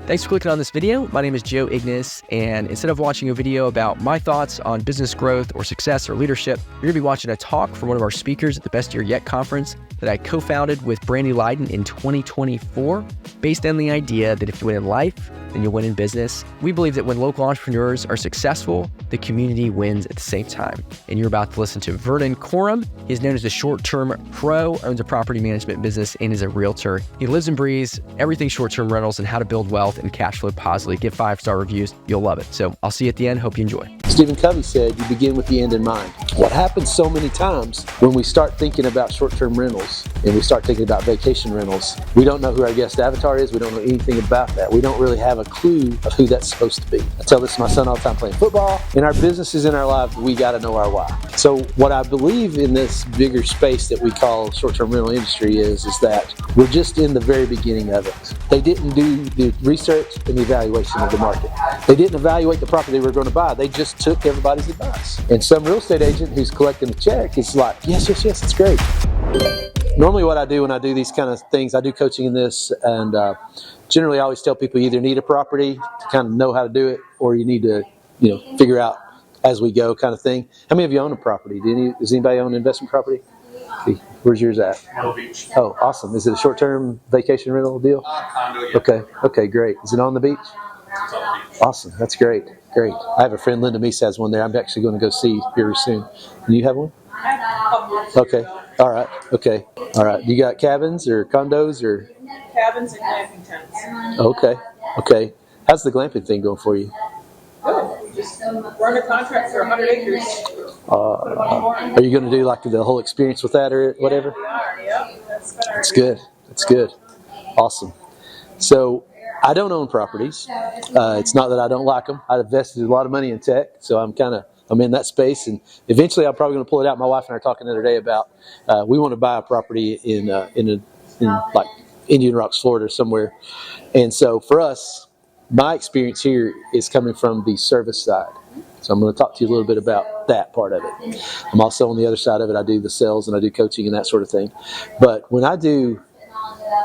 Thanks for clicking on this video. My name is Joe Ignace, and instead of watching a video about my thoughts on business growth or success or leadership, you're going to be watching a talk from one of our speakers at the Best Year Yet conference that I co-founded with Brandy Leiden in 2024, based on the idea that if you win in life, then you'll win in business. We believe that when local entrepreneurs are successful, the community wins at the same time. And you're about to listen to Vernon Coram. He's known as a short-term pro, owns a property management business, and is a realtor. He lives and breathes everything short-term rentals and how to build wealth and cash flow positively. Give 5-star reviews. You'll love it. So I'll see you at the end. Hope you enjoy. Stephen Covey said, you begin with the end in mind. What happens so many times when we start thinking about short-term rentals and we start thinking about vacation rentals, we don't know who our guest avatar is. We don't know anything about that. We don't really have a clue of who that's supposed to be. I tell this to my son all the time playing football. In our businesses, in our lives, we got to know our why. So what I believe in this bigger space that we call short-term rental industry is that we're just in the very beginning of it. They didn't do the research and the evaluation of the market. They didn't evaluate the property they were going to buy. They just took everybody's advice. And some real estate agent who's collecting a check is like, yes, it's great. Normally what I do when I do these kind of things, I do coaching in this, and generally I always tell people you either need a property to kind of know how to do it, or you need to, figure out as we go kind of thing. How many of you own a property? Does anybody own an investment property? Where's yours at? Myrtle Beach. Oh, awesome. Is it a short-term vacation rental deal? Condo, yeah. Okay, great. Is it on the beach? It's on the beach. Awesome. That's great. I have a friend, Linda Meese, has one there. I'm actually going to go see very soon. Do you have one? Okay. All right. Okay. All right. You got cabins or condos or? Cabins and glamping tents. Okay. How's the glamping thing going for you? Good. We're under contract for 100 acres. Are you going to do like the whole experience with that or whatever? Yeah, we are. Yep. That's good. That's good. Awesome. So I don't own properties. It's not that I don't like them. I've invested a lot of money in tech, so I'm in that space, and eventually I'm probably going to pull it out. My wife and I were talking the other day about we want to buy a property in like Indian Rocks, Florida, somewhere. And so for us, my experience here is coming from the service side. So I'm going to talk to you a little bit about that part of it. I'm also on the other side of it. I do the sales and I do coaching and that sort of thing. But when I do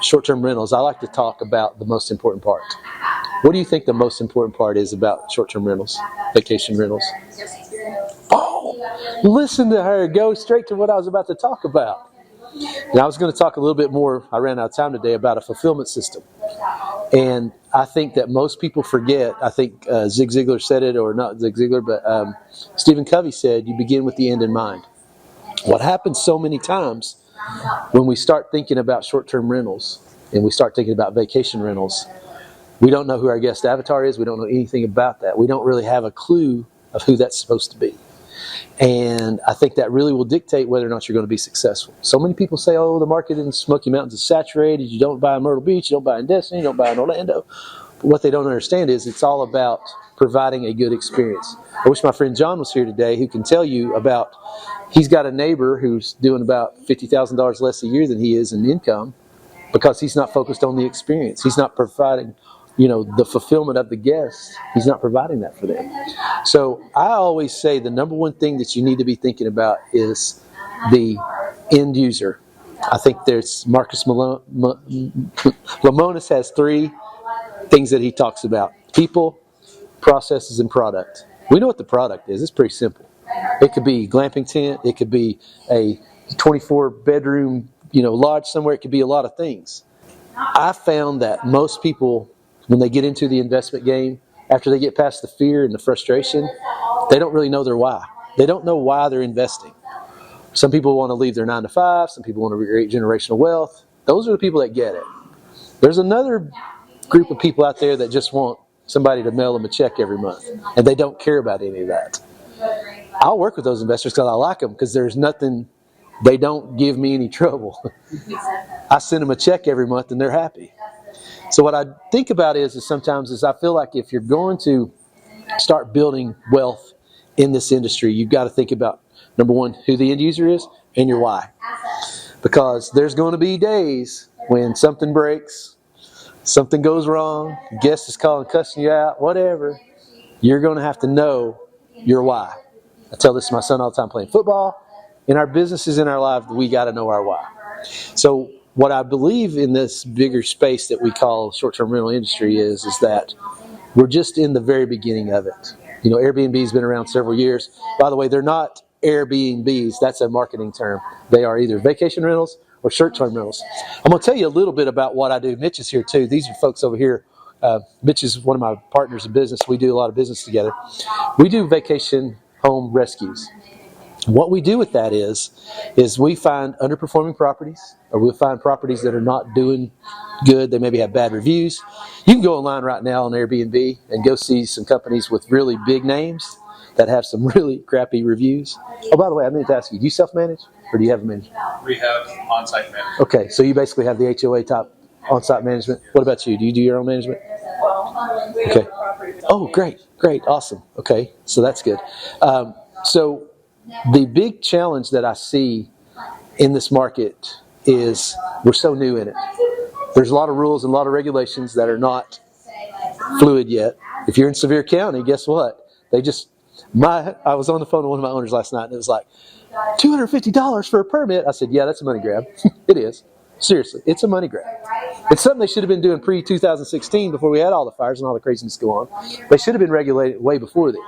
short-term rentals, I like to talk about the most important part. What do you think the most important part is about short-term rentals, vacation rentals? Oh, listen to her. Go straight to what I was about to talk about. And I was going to talk a little bit more, I ran out of time today, about a fulfillment system. And I think that most people forget, I think Zig Ziglar said it, or not Zig Ziglar, but Stephen Covey said, you begin with the end in mind. What happens so many times when we start thinking about short-term rentals and we start thinking about vacation rentals, we don't know who our guest avatar is. We don't know anything about that. We don't really have a clue of who that's supposed to be. And I think that really will dictate whether or not you're going to be successful. So many people say, oh, the market in the Smoky Mountains is saturated. You don't buy in Myrtle Beach. You don't buy in Destiny. You don't buy in Orlando. But what they don't understand is it's all about providing a good experience. I wish my friend John was here today, who can tell you about, he's got a neighbor who's doing about $50,000 less a year than he is in income because he's not focused on the experience. He's not providing the fulfillment of the guests. He's not providing that for them. So I always say the number one thing that you need to be thinking about is the end user. I think there's Marcus Lemonis has 3 things that he talks about: people, processes, and product. We know what the product is. It's pretty simple. It could be a glamping tent. It could be a 24-bedroom lodge somewhere. It could be a lot of things. I found that most people, when they get into the investment game, after they get past the fear and the frustration, they don't really know their why. They don't know why they're investing. Some people want to leave their 9 to 5. Some people want to create generational wealth. Those are the people that get it. There's another group of people out there that just want somebody to mail them a check every month, and they don't care about any of that. I'll work with those investors because I like them, because there's nothing, they don't give me any trouble. I send them a check every month and they're happy. So what I think about is sometimes I feel like if you're going to start building wealth in this industry, you've got to think about, number one, who the end user is and your why. Because there's going to be days when something breaks, something goes wrong, guest is calling, cussing you out, whatever. You're going to have to know your why. I tell this to my son all the time playing football. In our businesses, in our lives, we got to know our why. So what I believe in this bigger space that we call short-term rental industry is that we're just in the very beginning of it. You know, Airbnb's been around several years. By the way, they're not Airbnbs. That's a marketing term. They are either vacation rentals or short-term rentals. I'm going to tell you a little bit about what I do. Mitch is here too. These are folks over here. Mitch is one of my partners in business. We do a lot of business together. We do vacation home rescues. What we do with that is we find underperforming properties, or we'll find properties that are not doing good. They maybe have bad reviews. You can go online right now on Airbnb and go see some companies with really big names that have some really crappy reviews. Oh, by the way, I meant to ask you, do you self-manage or do you have a manager? We have on-site management. Okay, so you basically have the HOA type on-site management. What about you? Do you do your own management? Okay. Oh, great, awesome. Okay, so that's good. So the big challenge that I see in this market is we're so new in it. There's a lot of rules and a lot of regulations that are not fluid yet. If you're in Sevier County, guess what? I was on the phone with one of my owners last night, and it was like, $250 for a permit. I said, yeah, that's a money grab. It is. Seriously, it's a money grab. It's something they should have been doing pre-2016 before we had all the fires and all the craziness go on. They should have been regulated way before then.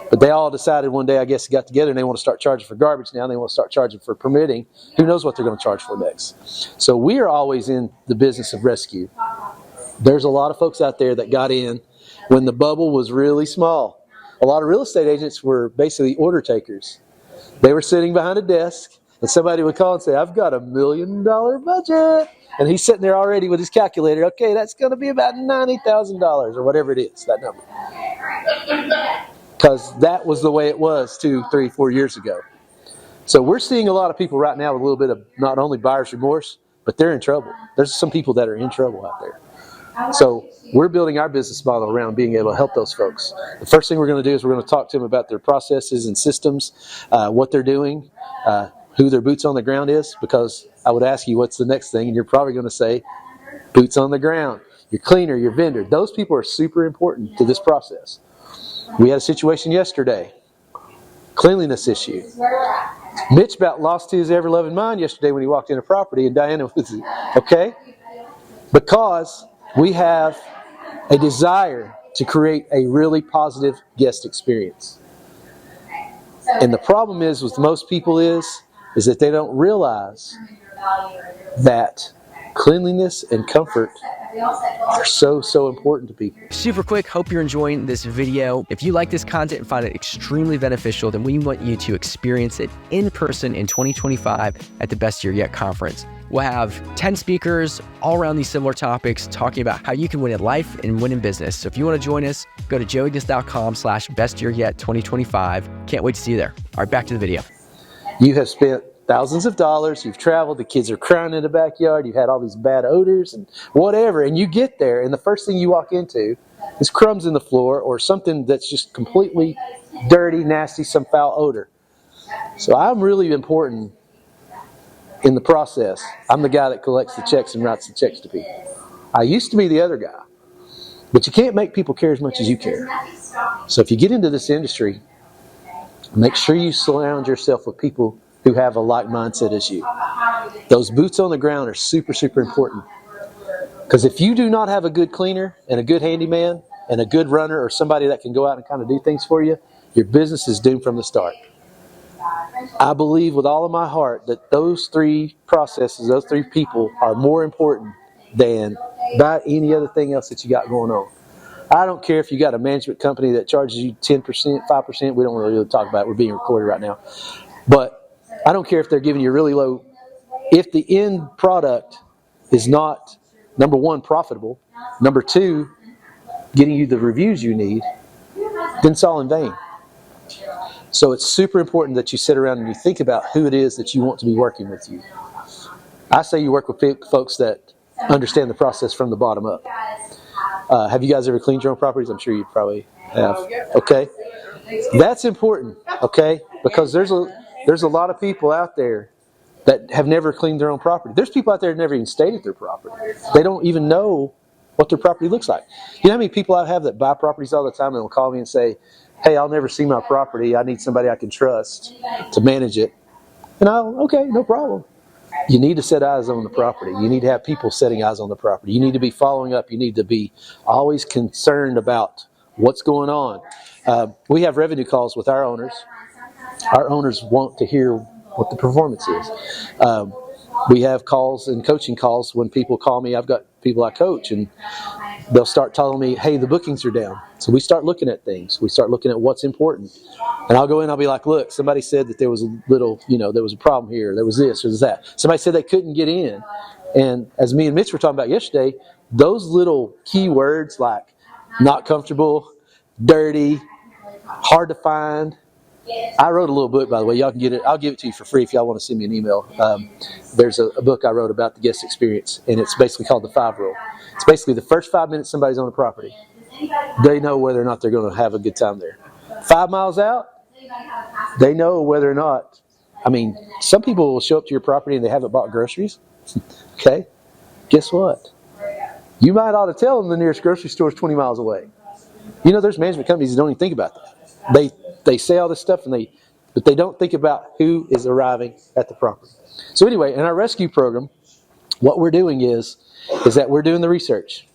But they all decided one day, I guess, got together and they want to start charging for garbage now. They want to start charging for permitting. Who knows what they're going to charge for next? So we are always in the business of rescue. There's a lot of folks out there that got in when the bubble was really small. A lot of real estate agents were basically order takers. They were sitting behind a desk and somebody would call and say, I've got $1 million budget. And he's sitting there already with his calculator. Okay, that's going to be about $90,000 or whatever it is, that number. Because that was the way it was 2, 3, 4 years ago. So we're seeing a lot of people right now with a little bit of not only buyer's remorse, but they're in trouble. There's some people that are in trouble out there. So we're building our business model around being able to help those folks. The first thing we're going to do is we're going to talk to them about their processes and systems, what they're doing, who their boots on the ground is, because I would ask you what's the next thing, and you're probably going to say boots on the ground, your cleaner, your vendor. Those people are super important to this process. We had a situation yesterday, cleanliness issue. Mitch about lost his ever-loving mind yesterday when he walked in a property, and Diana was, okay? Because we have a desire to create a really positive guest experience. And the problem is with most people is that they don't realize that cleanliness and comfort are so important to people. Super quick, hope you're enjoying this video. If you like this content and find it extremely beneficial, then we want you to experience it in person in 2025 at the Best Year Yet conference. We'll have 10 speakers all around these similar topics talking about how you can win in life and win in business. So if you want to join us, go to joeignace.com/bestyearyet2025. Can't wait to see you there. All right, back to the video. You have spent thousands of dollars, you've traveled, the kids are crying in the backyard, you've had all these bad odors and whatever, and you get there and the first thing you walk into is crumbs in the floor or something that's just completely dirty, nasty, some foul odor. So I'm really important in the process. I'm the guy that collects the checks and writes the checks to people. I used to be the other guy, but you can't make people care as much as you care. So if you get into this industry, make sure you surround yourself with people who have a like mindset as you. Those boots on the ground are super important. Because if you do not have a good cleaner and a good handyman and a good runner or somebody that can go out and kind of do things for you, your business is doomed from the start. I believe with all of my heart that those three processes, those three people are more important than about any other thing else that you got going on. I don't care if you got a management company that charges you 10%, 5%. We don't want to really talk about it. We're being recorded right now. But I don't care if they're giving you really low. If the end product is not, number one, profitable, number two, getting you the reviews you need, then it's all in vain. So it's super important that you sit around and you think about who it is that you want to be working with you. I say you work with folks that understand the process from the bottom up. Have you guys ever cleaned your own properties? I'm sure you probably have. Okay. That's important, okay? Because there's a lot of people out there that have never cleaned their own property. There's people out there that never even stayed at their property. They don't even know what their property looks like. You know how many people I have that buy properties all the time and will call me and say, hey, I'll never see my property. I need somebody I can trust to manage it. And okay, no problem. you need to set eyes on the property. You need to have people setting eyes on the property. You need to be following up. You need to be always concerned about what's going on. We have revenue calls with our owners. Our owners want to hear what the performance is. We have calls and coaching calls when people call me. I've got people I coach, and they'll start telling me, hey, the bookings are down. So we start looking at things. We start looking at what's important. And I'll go in, I'll be like, look, somebody said that there was a little, there was a problem here. There was this or that. Somebody said they couldn't get in. And as me and Mitch were talking about yesterday, those little key words like not comfortable, dirty, hard to find. I wrote a little book, by the way. Y'all can get it. I'll give it to you for free if y'all want to send me an email. There's a book I wrote about the guest experience, and it's basically called the 5 Rule. It's basically the first 5 minutes somebody's on the property, they know whether or not they're going to have a good time there. 5 miles out, they know whether or not. Some people will show up to your property and they haven't bought groceries. Okay, guess what? You might ought to tell them the nearest grocery store is 20 miles away. There's management companies that don't even think about that. They say all this stuff, but they don't think about who is arriving at the property. So anyway, in our rescue program, what we're doing is that we're doing the research.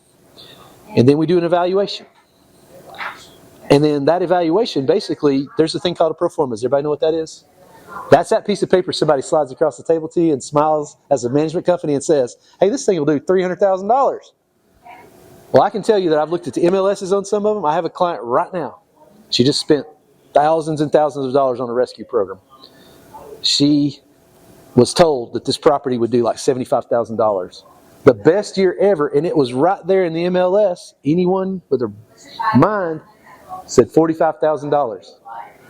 And then we do an evaluation. And then that evaluation, basically, there's a thing called a pro forma. Does everybody know what that is? That's that piece of paper somebody slides across the table to you and smiles as a management company and says, hey, this thing will do $300,000. Well, I can tell you that I've looked at the MLSs on some of them. I have a client right now. She just spent thousands and thousands of dollars on a rescue program. She was told that this property would do like $75,000. The best year ever, and it was right there in the MLS. Anyone with a mind said $45,000.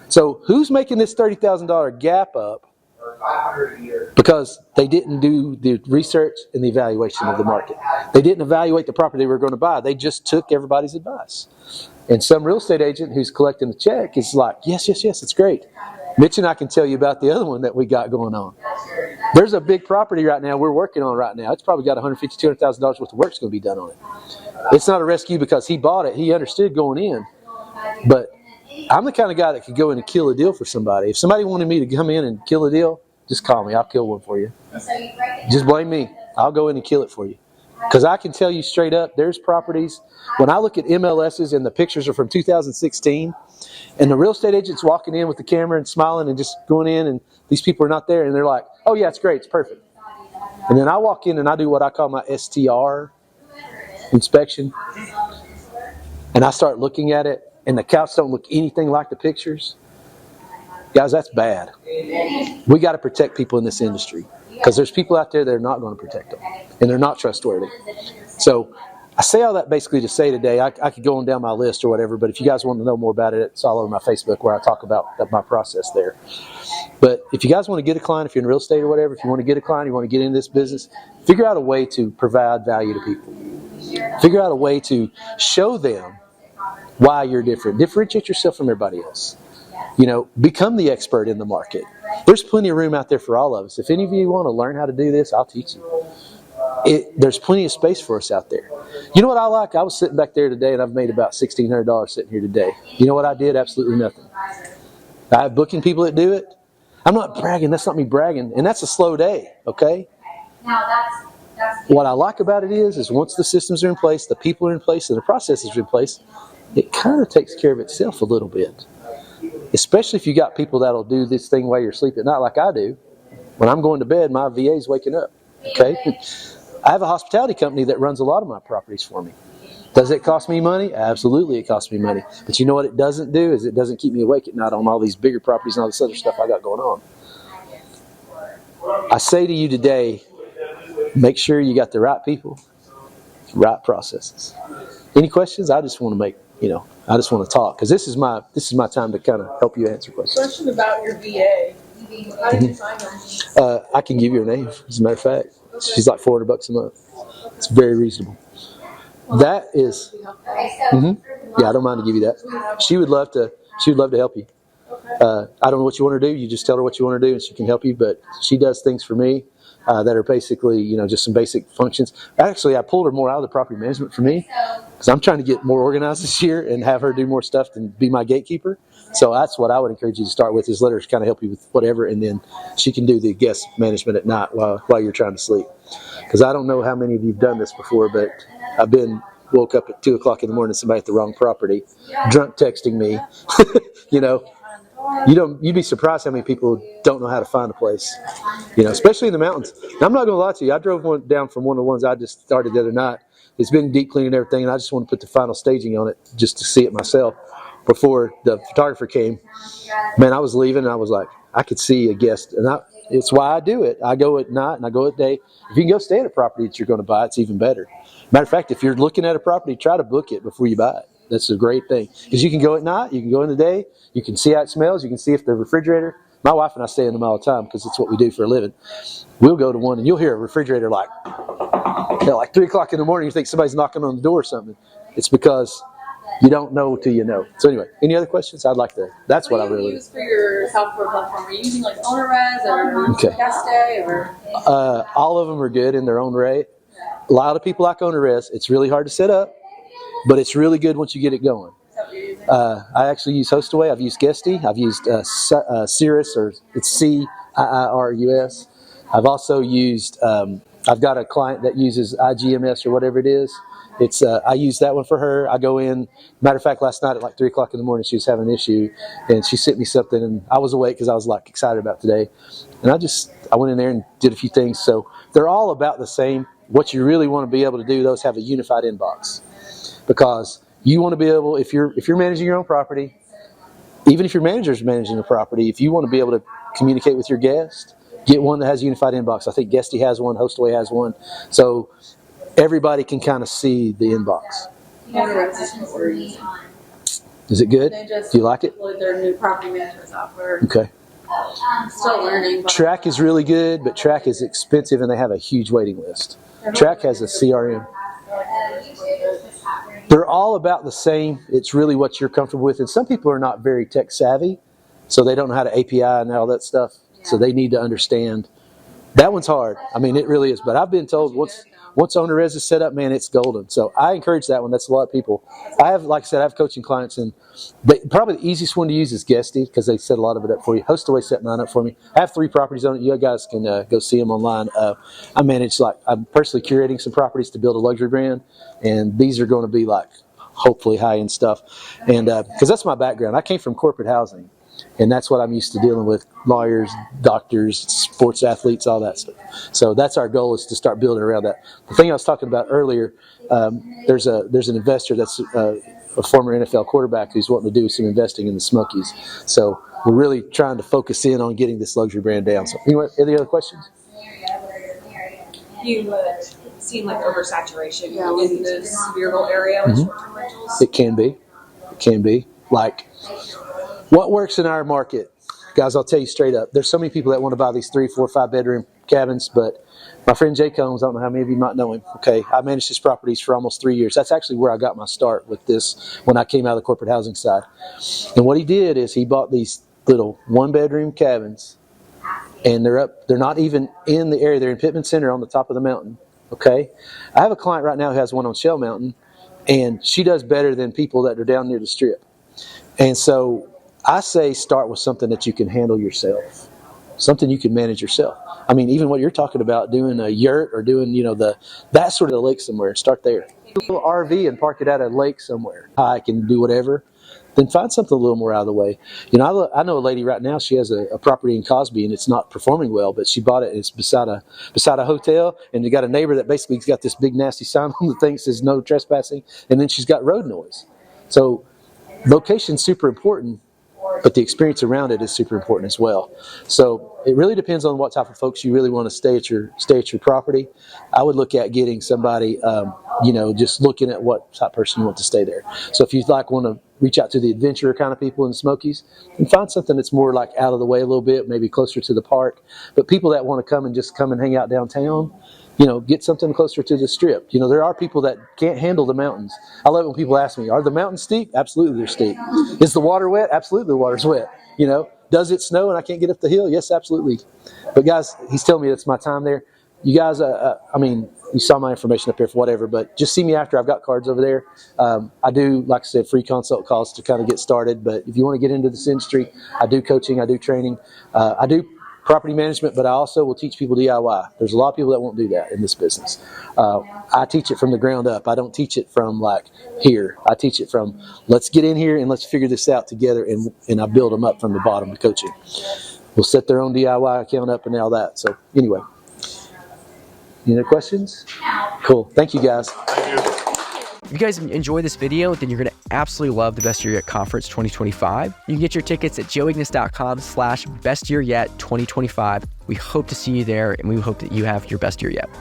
So who's making this $30,000 gap up? Because they didn't do the research and the evaluation of the market. They didn't evaluate the property they were going to buy. They just took everybody's advice. And some real estate agent who's collecting the check is like, yes, it's great. Mitch and I can tell you about the other one that we got going on. There's a big property right now we're working on right now. It's probably got $150,000, $200,000 worth of work's going to be done on it. It's not a rescue because he bought it. He understood going in. But I'm the kind of guy that could go in and kill a deal for somebody. If somebody wanted me to come in and kill a deal, just call me. I'll kill one for you. Just blame me. I'll go in and kill it for you. Because I can tell you straight up, there's properties. When I look at MLSs and the pictures are from 2016, and the real estate agent's walking in with the camera and smiling and just going in, and these people are not there, and they're like, oh yeah, it's great, it's perfect. And then I walk in and I do what I call my STR inspection. And I start looking at it, and the couch don't look anything like the pictures. Guys, that's bad. We got to protect people in this industry because there's people out there that are not going to protect them, and they're not trustworthy. So I say all that basically to say today, I could go on down my list or whatever, but if you guys want to know more about it, it's all over my Facebook where I talk about my process there. But if you guys want to get a client, if you're in real estate or whatever, if you want to get a client, you want to get into this business, figure out a way to provide value to people. Figure out a way to show them why you're different. Differentiate yourself from everybody else. Become the expert in the market. There's plenty of room out there for all of us. If any of you want to learn how to do this, I'll teach you. There's plenty of space for us out there. You know what I like? I was sitting back there today, and I've made about $1,600 sitting here today. You know what I did? Absolutely nothing. I have booking people that do it. I'm not bragging. That's not me bragging. And that's a slow day, okay? What I like about it is once the systems are in place, the people are in place, and the processes are in place, it kind of takes care of itself a little bit. Especially if you got people that'll do this thing while you're sleeping at night like I do. When I'm going to bed, my VA's waking up. Okay? I have a hospitality company that runs a lot of my properties for me. Does it cost me money? Absolutely it costs me money. But you know what it doesn't do is it doesn't keep me awake at night on all these bigger properties and all this other stuff I got going on. I say to you today, make sure you got the right people, right processes. Any questions? I just want to make, I just want to talk because this is my time to kind of help you answer questions. Question about your VA. How did you find her? I can give you her name. As a matter of fact, she's like $400 a month. It's very reasonable. That is, yeah, I don't mind to give you that. She would love to help you. I don't know what you want to do. You just tell her what you want to do, and she can help you. But she does things for me. that are basically, just some basic functions. Actually, I pulled her more out of the property management for me because I'm trying to get more organized this year and have her do more stuff than be my gatekeeper. So that's what I would encourage you to start with, is let her kind of help you with whatever, and then she can do the guest management at night while you're trying to sleep. Because I don't know how many of you have done this before, but I've been woke up at 2 o'clock in the morning, somebody at the wrong property, drunk texting me, You'd be surprised how many people don't know how to find a place, especially in the mountains. Now, I'm not going to lie to you. I drove down from one of the ones I just started the other night. It's been deep cleaning and everything, and I just want to put the final staging on it just to see it myself before the photographer came. Man, I was leaving, and I was like, I could see a guest, and it's why I do it. I go at night, and I go at day. If you can go stay at a property that you're going to buy, it's even better. Matter of fact, if you're looking at a property, try to book it before you buy it. That's a great thing, because you can go at night, you can go in the day, you can see how it smells, you can see if the refrigerator. My wife and I stay in them all the time because it's what we do for a living. We'll go to one, and you'll hear a refrigerator like 3 o'clock in the morning. You think somebody's knocking on the door or something. It's because you don't know till you know. So anyway, any other questions? That's what I really. What do you use for your software platform? Are you using like OwnerRez or Guest Day or? All of them are good in their own right. A lot of people like OwnerRez. It's really hard to set up, but it's really good once you get it going. I actually use Hostaway. I've used Guesty. I've used Cirrus, or it's CIIRUS. I've also used, I've got a client that uses IGMS or whatever it is. I use that one for her. I go in. Matter of fact, last night at like 3 o'clock in the morning, she was having an issue, and she sent me something, and I was awake because I was like excited about today. And I went in there and did a few things. So they're all about the same. What you really want to be able to do, those have a unified inbox, because you want to be able, if you're managing your own property, even if your manager's managing a property, if you want to be able to communicate with your guest, get one that has a unified inbox. I think Guesty has one, Hostaway has one, so everybody can kind of see the inbox. Is it good? Do you like it? Their new property management software. Okay. I'm still learning. Track is really good, but Track is expensive, and they have a huge waiting list. Track has a CRM. They're all about the same. It's really what you're comfortable with. And some people are not very tech savvy, so they don't know how to API and all that stuff. So they need to understand. That one's hard. I mean, it really is. But I've been told once OwnerRez is set up, man, it's golden. So I encourage that one. That's a lot of people. Like I said, I have coaching clients, and probably the easiest one to use is Guesty, because they set a lot of it up for you. Hostaway set mine up for me. I have 3 properties on it. You guys can go see them online. I'm personally curating some properties to build a luxury brand, and these are going to be hopefully high-end stuff. And because that's my background. I came from corporate housing, and that's what I'm used to dealing with: lawyers, doctors, sports athletes, all that stuff. So that's our goal, is to start building around that. The thing I was talking about earlier, there's an investor that's a former NFL quarterback who's wanting to do some investing in the Smokies. So we're really trying to focus in on getting this luxury brand down. So anyway, any other questions? You seem like oversaturation in this Sevierville area with short-term rentals? It can be. Like, what works in our market? Guys, I'll tell you straight up. There's so many people that want to buy these 3, 4, 5 bedroom cabins, but my friend Jay Combs, I don't know how many of you might know him. Okay, I managed his properties for almost 3 years. That's actually where I got my start with this when I came out of the corporate housing side. And what he did is he bought these little 1-bedroom cabins, and they're not even in the area. They're in Pittman Center on the top of the mountain. Okay, I have a client right now who has one on Shell Mountain, and she does better than people that are down near the Strip. And so I say start with something that you can handle yourself, something you can manage yourself. I mean, even what you're talking about, doing a yurt or doing, that sort of lake somewhere, start there. A little RV and park it at a lake somewhere. I can do whatever. Then find something a little more out of the way. I know a lady right now, she has a property in Cosby, and it's not performing well, but she bought it. It's beside a hotel, and you got a neighbor that basically has got this big nasty sign on the thing that says no trespassing, and then she's got road noise. So location's super important, but the experience around it is super important as well. So it really depends on what type of folks you really want to stay at your property. I would look at getting somebody, just looking at what type of person you want to stay there. So if you want to reach out to the adventurer kind of people in the Smokies, and find something that's more like out of the way a little bit, maybe closer to the park. But people that want to come and hang out downtown, get something closer to the Strip. There are people that can't handle the mountains. I love it when people ask me, are the mountains steep? Absolutely, they're steep. Is the water wet? Absolutely, the water's wet. Does it snow and I can't get up the hill? Yes, absolutely. But guys, he's telling me it's my time there. you guys, I mean, you saw my information up here for whatever, but just see me after. I've got cards over there. I do, like I said, free consult calls to kind of get started. But if you want to get into this industry, I do coaching, I do training, I do property management, but I also will teach people DIY. There's a lot of people that won't do that in this business. I teach it from the ground up. I don't teach it from like here. I teach it from let's get in here and let's figure this out together, and I build them up from the bottom of coaching. We'll set their own DIY account up and all that. So anyway, any other questions? Cool. Thank you, guys. If you guys enjoy this video, then you're going to absolutely love the Best Year Yet Conference 2025. You can get your tickets at joeignace.com/bestyearyet2025. We hope to see you there, and we hope that you have your best year yet.